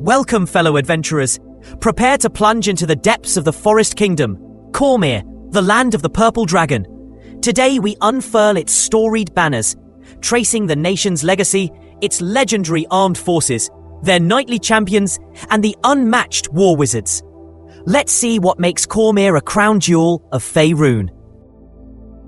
Welcome, fellow adventurers. Prepare to plunge into the depths of the Forest Kingdom, Cormier, the land of the Purple Dragon. Today we unfurl its storied banners, tracing the nation's legacy, its legendary armed forces, their knightly champions, and the unmatched war wizards. Let's see what makes Cormier a crown jewel of Faerun.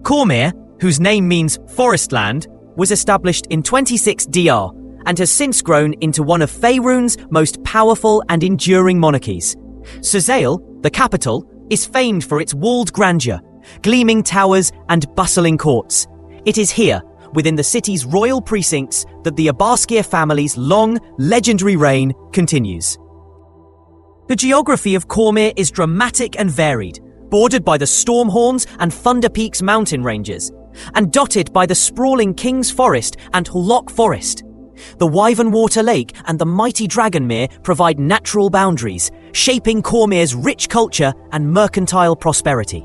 Cormier, whose name means forest land, was established in 26 DR and has since grown into one of Faerun's most powerful and enduring monarchies. Suzail, the capital, is famed for its walled grandeur, gleaming towers and bustling courts. It is here, within the city's royal precincts, that the Abarskir family's long, legendary reign continues. The geography of Cormier is dramatic and varied, bordered by the Stormhorns and Thunder Peaks mountain ranges, and dotted by the sprawling King's Forest and Hullock Forest. The Wyvernwater Lake and the mighty Dragonmere provide natural boundaries, shaping Cormier's rich culture and mercantile prosperity.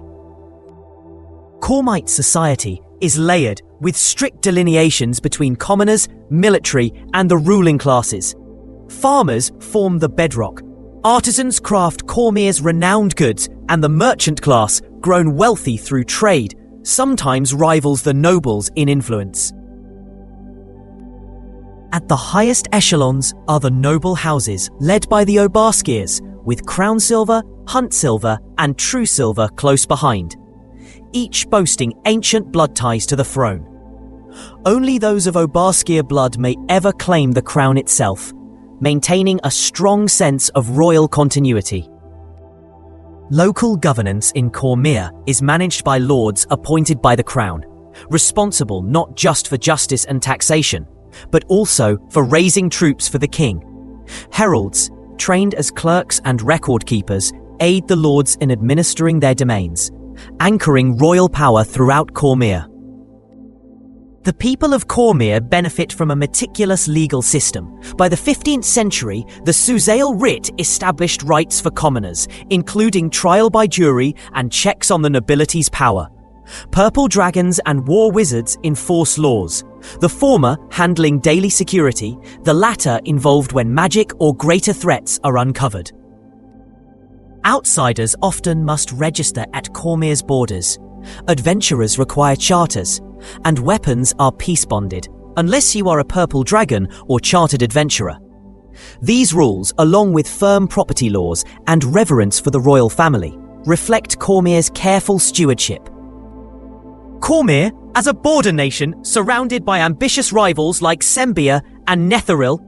Cormite society is layered with strict delineations between commoners, military, and the ruling classes. Farmers form the bedrock. Artisans craft Cormier's renowned goods, and the merchant class, grown wealthy through trade, sometimes rivals the nobles in influence. At the highest echelons are the noble houses led by the Abarskirs, with crown silver, hunt silver, and true silver close behind, each boasting ancient blood ties to the throne. Only those of Abarskir blood may ever claim the crown itself, maintaining a strong sense of royal continuity. Local governance in Cormier is managed by lords appointed by the crown, responsible not just for justice and taxation, but also for raising troops for the king. Heralds, trained as clerks and record keepers, aid the lords in administering their domains, anchoring royal power throughout Cormier. The people of Cormier benefit from a meticulous legal system. By the 15th century, the Suzail writ established rights for commoners, including trial by jury and checks on the nobility's power. Purple dragons and war wizards enforce laws, the former handling daily security, the latter involved when magic or greater threats are uncovered. Outsiders often must register at Cormier's borders. Adventurers require charters, and weapons are peace-bonded, unless you are a purple dragon or chartered adventurer. These rules, along with firm property laws and reverence for the royal family, reflect Cormier's careful stewardship. Cormier, as a border nation surrounded by ambitious rivals like Sembia and Netheril,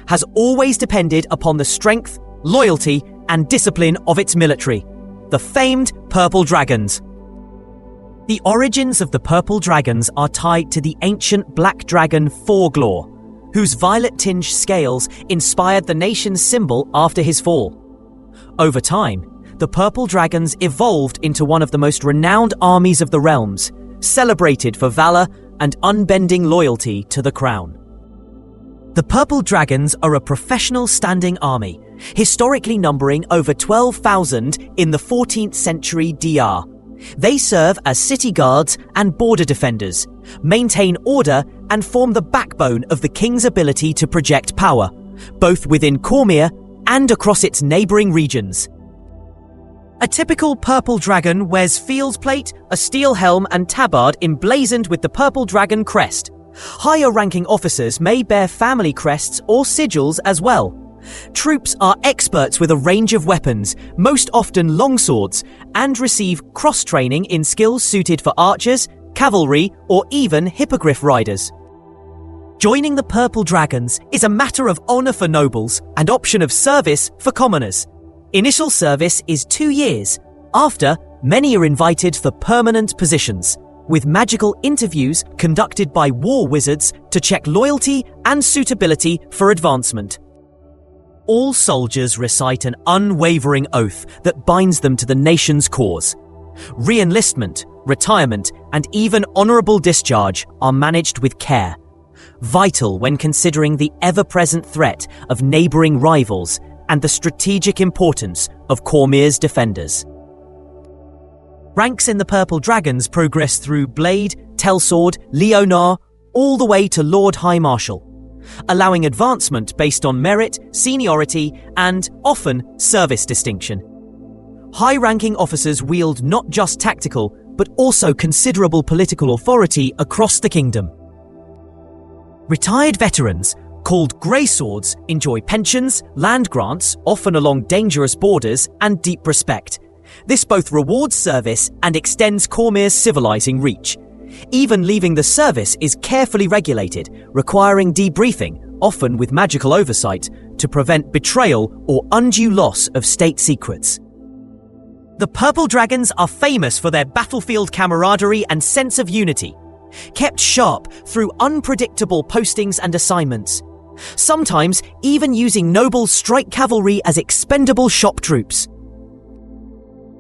has always depended upon the strength, loyalty, and discipline of its military, the famed Purple Dragons. The origins of the Purple Dragons are tied to the ancient black dragon Forglaw, whose violet-tinged scales inspired the nation's symbol after his fall. Over time, the Purple Dragons evolved into one of the most renowned armies of the realms, celebrated for valor and unbending loyalty to the crown. The Purple Dragons are a professional standing army, historically numbering over 12,000 in the 14th century DR. They serve as city guards and border defenders, maintain order, and form the backbone of the king's ability to project power, both within Cormier and across its neighboring regions. A typical purple dragon wears field plate, a steel helm, and tabard emblazoned with the Purple Dragon crest. Higher-ranking officers may bear family crests or sigils as well. Troops are experts with a range of weapons, most often longswords, and receive cross-training in skills suited for archers, cavalry, or even hippogriff riders. Joining the Purple Dragons is a matter of honor for nobles and option of service for commoners. Initial service is 2 years. After, many are invited for permanent positions, with magical interviews conducted by war wizards to check loyalty and suitability for advancement. All soldiers recite an unwavering oath that binds them to the nation's cause. Re-enlistment, retirement, and even honorable discharge are managed with care, vital when considering the ever-present threat of neighboring rivals and the strategic importance of Cormier's defenders. Ranks in the Purple Dragons progress through Blade, Telsword, Leonar, all the way to Lord High Marshal. allowing advancement based on merit, seniority, and, often, service distinction. High-ranking officers wield not just tactical, but also considerable political authority across the kingdom. Retired veterans, called Grey Swords, enjoy pensions, land grants, often along dangerous borders, and deep respect. This both rewards service and extends Cormyr's civilizing reach. Even leaving the service is carefully regulated, requiring debriefing, often with magical oversight, to prevent betrayal or undue loss of state secrets. The Purple Dragons are famous for their battlefield camaraderie and sense of unity, kept sharp through unpredictable postings and assignments, sometimes even using noble strike cavalry as expendable shop troops.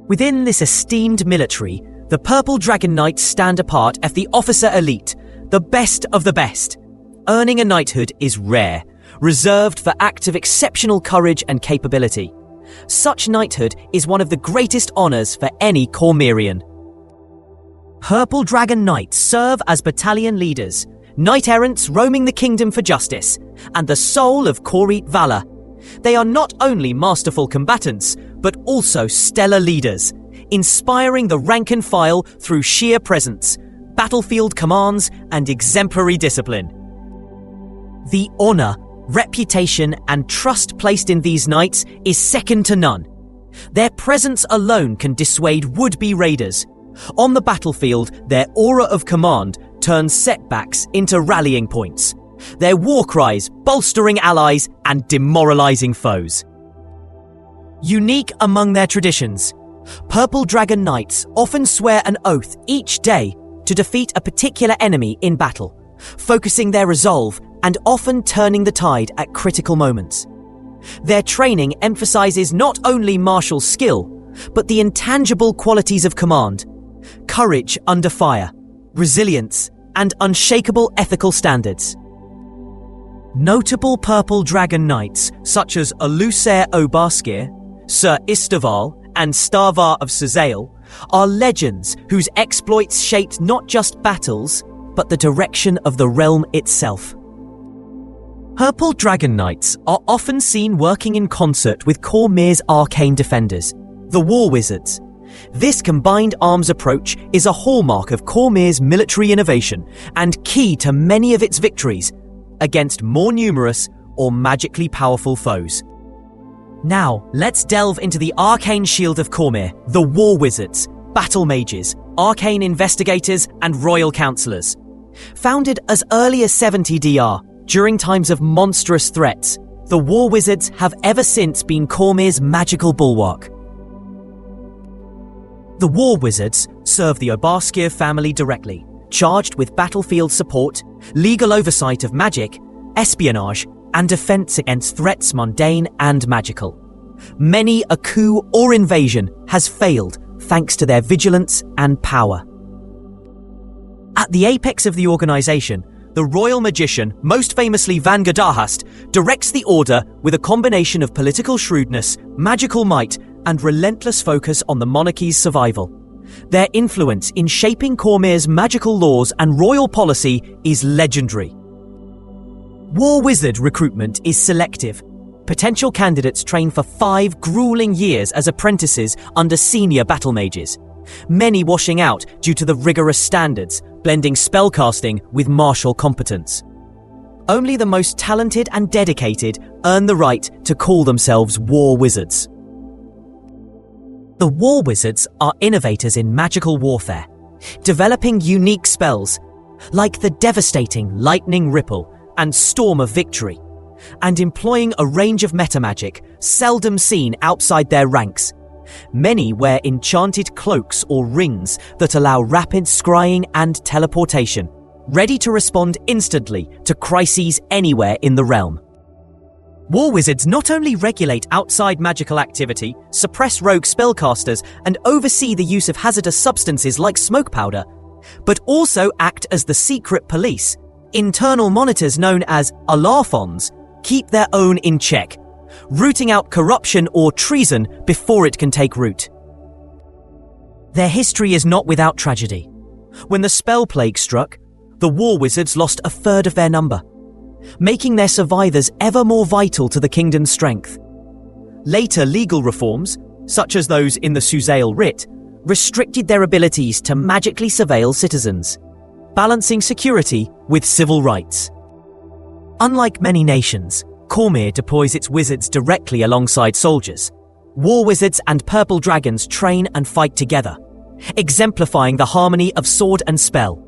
Within this esteemed military, the Purple Dragon Knights stand apart as the officer elite, the best of the best. Earning a knighthood is rare, reserved for acts of exceptional courage and capability. Such knighthood is one of the greatest honors for any Cormyrian. Purple Dragon Knights serve as battalion leaders, knight-errants roaming the kingdom for justice, and the soul of Corite valor. They are not only masterful combatants, but also stellar leaders, inspiring the rank and file through sheer presence, battlefield commands, and exemplary discipline. The honor, reputation, and trust placed in these knights is second to none. Their presence alone can dissuade would-be raiders. On the battlefield, their aura of command turns setbacks into rallying points, their war cries bolstering allies and demoralizing foes. Unique among their traditions, Purple Dragon Knights often swear an oath each day to defeat a particular enemy in battle, focusing their resolve and often turning the tide at critical moments. Their training emphasizes not only martial skill, but the intangible qualities of command, courage under fire, resilience, and unshakable ethical standards. Notable Purple Dragon Knights such as Alusair Obarskir, Sir Istaval, and Starvar of Sazale are legends whose exploits shaped not just battles, but the direction of the realm itself. Purple Dragon Knights are often seen working in concert with Cormyr's arcane defenders, the War Wizards. This combined arms approach is a hallmark of Cormyr's military innovation and key to many of its victories against more numerous or magically powerful foes. Now, let's delve into the arcane shield of Cormyr, the War Wizards, battle mages, arcane investigators, and royal counselors. Founded as early as 70 DR, during times of monstrous threats, the War Wizards have ever since been Cormyr's magical bulwark. The War Wizards serve the Obarskir family directly, charged with battlefield support, legal oversight of magic, espionage, and defense against threats mundane and magical. Many a coup or invasion has failed thanks to their vigilance and power. At the apex of the organization, the royal magician, most famously Van Gadahast, directs the order with a combination of political shrewdness, magical might, and relentless focus on the monarchy's survival. Their influence in shaping Cormyr's magical laws and royal policy is legendary. War Wizard recruitment is selective. Potential candidates train for 5 grueling years as apprentices under senior battle mages, many washing out due to the rigorous standards, blending spellcasting with martial competence. Only the most talented and dedicated earn the right to call themselves War Wizards. The War Wizards are innovators in magical warfare, developing unique spells like the devastating Lightning Ripple and Storm of Victory, and employing a range of metamagic seldom seen outside their ranks. Many wear enchanted cloaks or rings that allow rapid scrying and teleportation, ready to respond instantly to crises anywhere in the realm. War Wizards not only regulate outside magical activity, suppress rogue spellcasters, and oversee the use of hazardous substances like smoke powder, but also act as the secret police. Internal monitors known as Alarfons keep their own in check, rooting out corruption or treason before it can take root. Their history is not without tragedy. When the spell plague struck, the War Wizards lost a third of their number. making their survivors ever more vital to the kingdom's strength. Later legal reforms, such as those in the Suzail Writ, restricted their abilities to magically surveil citizens, balancing security with civil rights. Unlike many nations, Cormier deploys its wizards directly alongside soldiers. War wizards and purple dragons train and fight together, exemplifying the harmony of sword and spell.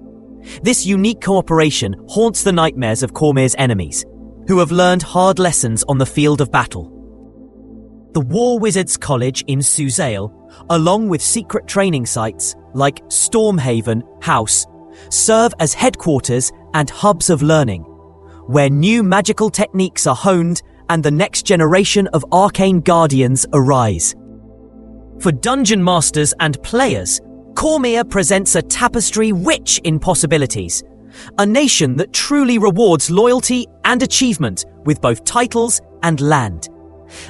This unique cooperation haunts the nightmares of Cormier's enemies, who have learned hard lessons on the field of battle. The War Wizards College in Suzail, along with secret training sites like Stormhaven House, serve as headquarters and hubs of learning, where new magical techniques are honed and the next generation of arcane guardians arise. For dungeon masters and players, Cormier presents a tapestry rich in possibilities, a nation that truly rewards loyalty and achievement with both titles and land.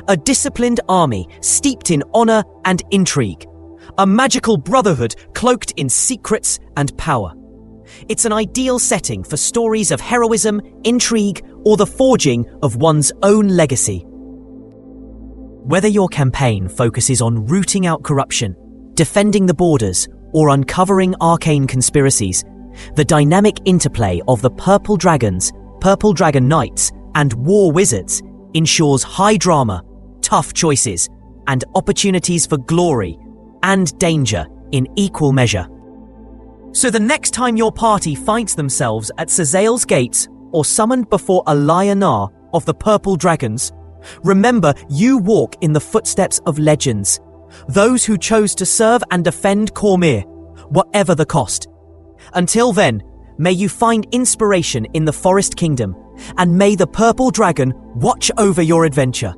A disciplined army steeped in honor and intrigue, a magical brotherhood cloaked in secrets and power. It's an ideal setting for stories of heroism, intrigue, or the forging of one's own legacy. Whether your campaign focuses on rooting out corruption, defending the borders, or uncovering arcane conspiracies, the dynamic interplay of the Purple Dragons, Purple Dragon Knights, and War Wizards ensures high drama, tough choices, and opportunities for glory and danger in equal measure. So the next time your party finds themselves at Suzail's gates or summoned before a Lionar of the Purple Dragons, remember you walk in the footsteps of legends, those who chose to serve and defend Cormier, whatever the cost. Until then, may you find inspiration in the Forest Kingdom, and may the Purple Dragon watch over your adventure.